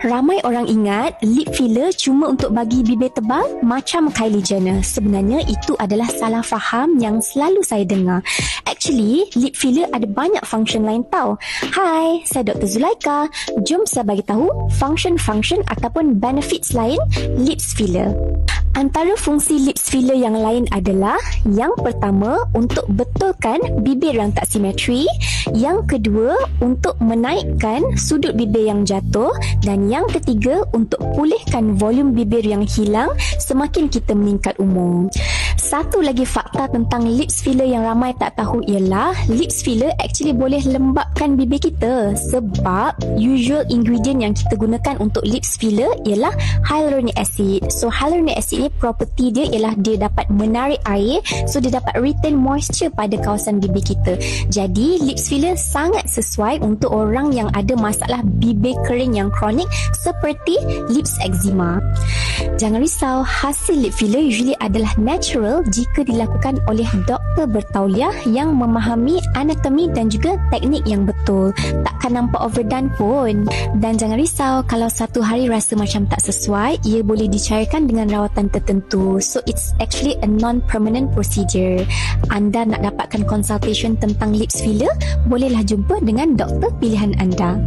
Ramai orang ingat lip filler cuma untuk bagi bibir tebal macam Kylie Jenner. Sebenarnya itu adalah salah faham yang selalu saya dengar. Actually, lip filler ada banyak function lain tau. Hai, saya Dr. Zulaika. Jom saya bagi tahu function-function ataupun benefits lain lips filler. Antara fungsi lips filler yang lain adalah yang pertama untuk betulkan bibir yang tak simetri, yang kedua untuk menaikkan sudut bibir yang jatuh, dan yang ketiga untuk pulihkan volume bibir yang hilang semakin kita meningkat umur. Satu lagi fakta tentang lips filler yang ramai tak tahu ialah lips filler actually boleh lembapkan bibir kita sebab usual ingredient yang kita gunakan untuk lips filler ialah hyaluronic acid. So hyaluronic acid ni property dia ialah dia dapat menarik air, so dia dapat retain moisture pada kawasan bibir kita. Jadi lips filler sangat sesuai untuk orang yang ada masalah bibir kering yang kronik seperti lips eczema. Jangan risau, hasil lip filler usually adalah natural jika dilakukan oleh doktor bertauliah yang memahami anatomi dan juga teknik yang betul. Takkan nampak overdone pun. Dan jangan risau, kalau satu hari rasa macam tak sesuai, ia boleh dicairkan dengan rawatan tertentu. So it's actually a non-permanent procedure. Anda nak dapatkan consultation tentang lips filler, bolehlah jumpa dengan doktor pilihan anda.